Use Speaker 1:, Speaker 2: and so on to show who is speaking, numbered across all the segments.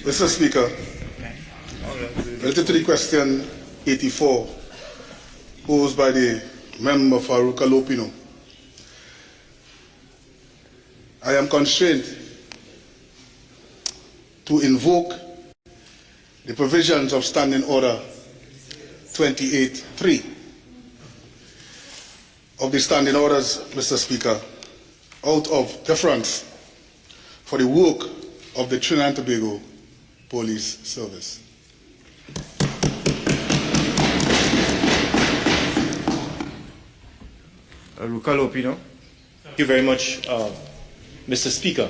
Speaker 1: Mr. Speaker, related to the question 84, posed by the member for Lopino, I am constrained to invoke the provisions of Standing Order 28.3 of the Standing Orders, Mr. Speaker, out of deference for the work of the Trinidad and Tobago Police Service.
Speaker 2: Thank you very much, Mr. Speaker.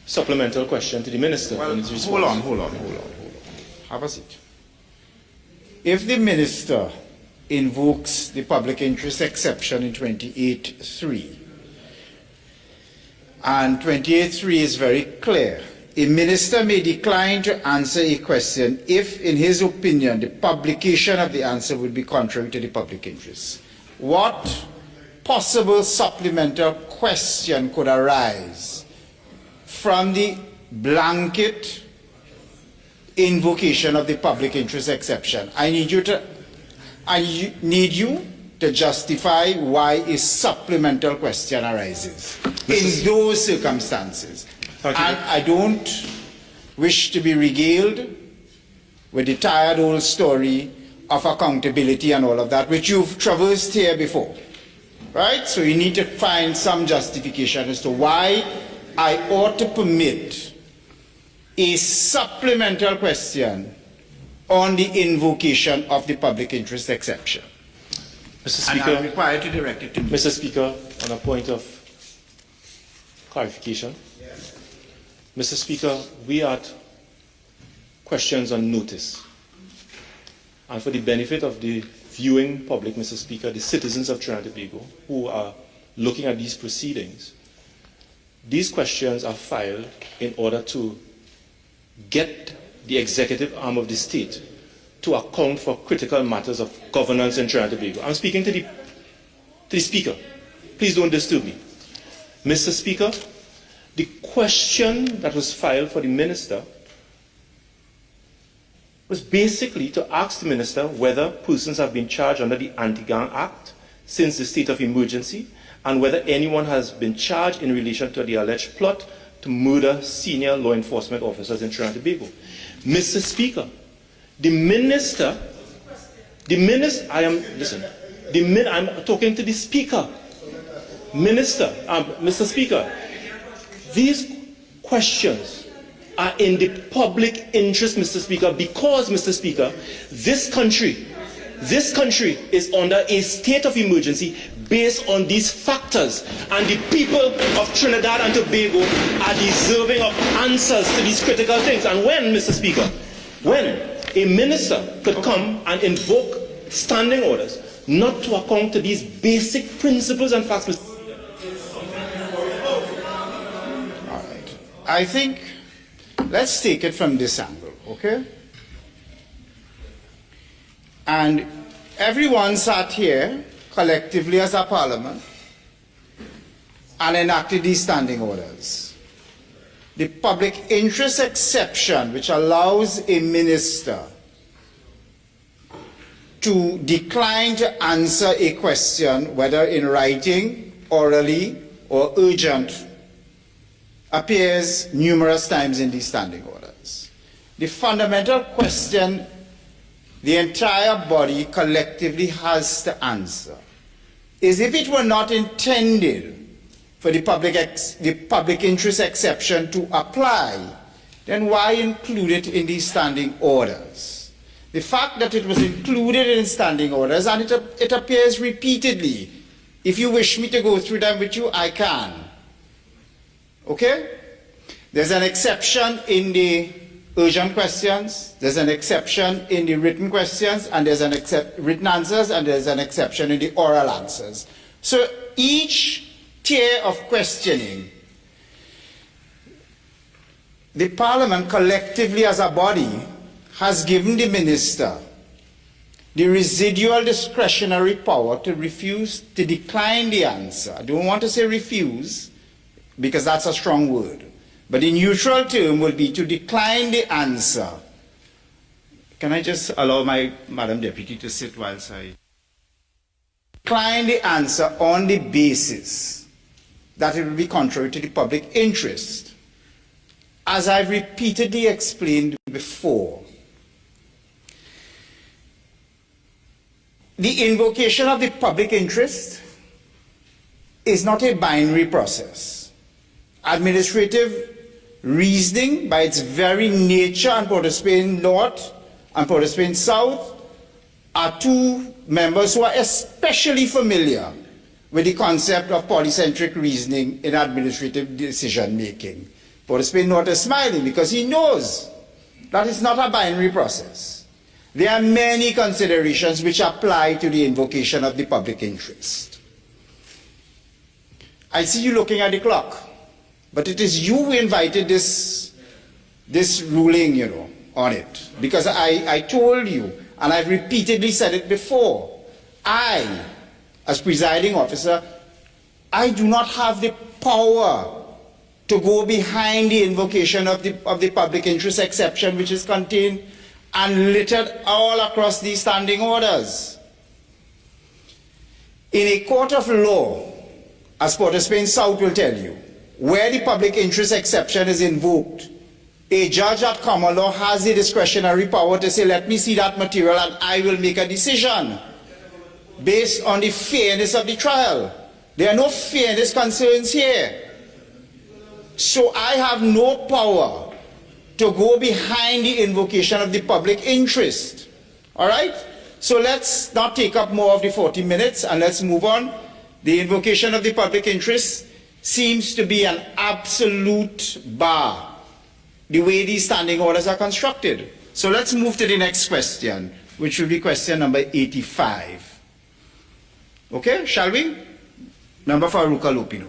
Speaker 2: Supplemental question to the Minister.
Speaker 3: Well, hold on. Have a seat. If the Minister invokes the public interest exception in 28.3, and 28.3 is very clear, a minister may decline to answer a question if, in his opinion, the publication of the answer would be contrary to the public interest. What possible supplemental question could arise from the blanket invocation of the public interest exception? I need you to justify why a supplemental question arises in those circumstances. And I don't wish to be regaled with the tired old story of accountability and all of that, which you've traversed here before, right? So you need to find some justification as to why I ought to permit a supplemental question on the invocation of the public interest exception.
Speaker 2: Mr. Speaker,
Speaker 3: and I'm required to direct it to me.
Speaker 2: Mr. Speaker, on a point of clarification.
Speaker 3: Yes.
Speaker 2: Mr. Speaker, we had questions on notice. And for the benefit of the viewing public, Mr. Speaker, the citizens of Trinidad and Tobago who are looking at these proceedings, these questions are filed in order to get the executive arm of the state to account for critical matters of governance in Trinidad and Tobago. I'm speaking to the Speaker. Please don't disturb me. Mr. Speaker, the question that was filed for the Minister was basically to ask the Minister whether persons have been charged under the Anti-Gang Act since the state of emergency, and whether anyone has been charged in relation to the alleged plot to murder senior law enforcement officers in Trinidad and Tobago. Mr. Speaker, I'm talking to the Speaker. Mr. Speaker, these questions are in the public interest, Mr. Speaker, because, Mr. Speaker, this country is under a state of emergency based on these factors, and the people of Trinidad and Tobago are deserving of answers to these critical things. And when, Mr. Speaker, when a minister could come and invoke standing orders not to account to these basic principles and facts, Mr.
Speaker 3: All right. I think let's take it from this angle, okay? And everyone sat here collectively as a parliament and enacted these standing orders. The public interest exception, which allows a minister to decline to answer a question, whether in writing, orally, or urgent, appears numerous times in these standing orders. The fundamental question the entire body collectively has to answer is, if it were not intended for the public interest exception to apply, then why include it in these standing orders? The fact that it was included in standing orders, and it appears repeatedly. If you wish me to go through them with you, I can. Okay? There's an exception in the urgent questions, there's an exception in the written questions, and there's an written answers, and there's an exception in the oral answers. So each tier of questioning, the Parliament collectively as a body has given the minister the residual discretionary power to refuse, to decline the answer. I don't want to say refuse, because that's a strong word. But the neutral term will be to decline the answer. Can I just allow my Madam Deputy to sit whilst I... Decline the answer on the basis that it will be contrary to the public interest. As I've repeatedly explained before, the invocation of the public interest is not a binary process. Administrative reasoning, by its very nature, and Port of Spain North and Port of Spain South are two members who are especially familiar with the concept of polycentric reasoning in administrative decision making. Port of Spain North is smiling because he knows that it's not a binary process. There are many considerations which apply to the invocation of the public interest. I see you looking at the clock, but it is you who invited this ruling, on it. Because I told you, and I've repeatedly said it before, I, as presiding officer, I do not have the power to go behind the invocation of the public interest exception which is contained and littered all across these standing orders. In a court of law, as Port of Spain South will tell you, where the public interest exception is invoked, a judge at common law has the discretionary power to say, let me see that material and I will make a decision based on the fairness of the trial. There are no fairness concerns here. So I have no power to go behind the invocation of the public interest. All right? So let's not take up more of the 40 minutes and let's move on. The invocation of the public interest seems to be an absolute bar, the way these standing orders are constructed. So let's move to the next question, which will be question number 85. Okay, shall we? Member Faruqa Lupino.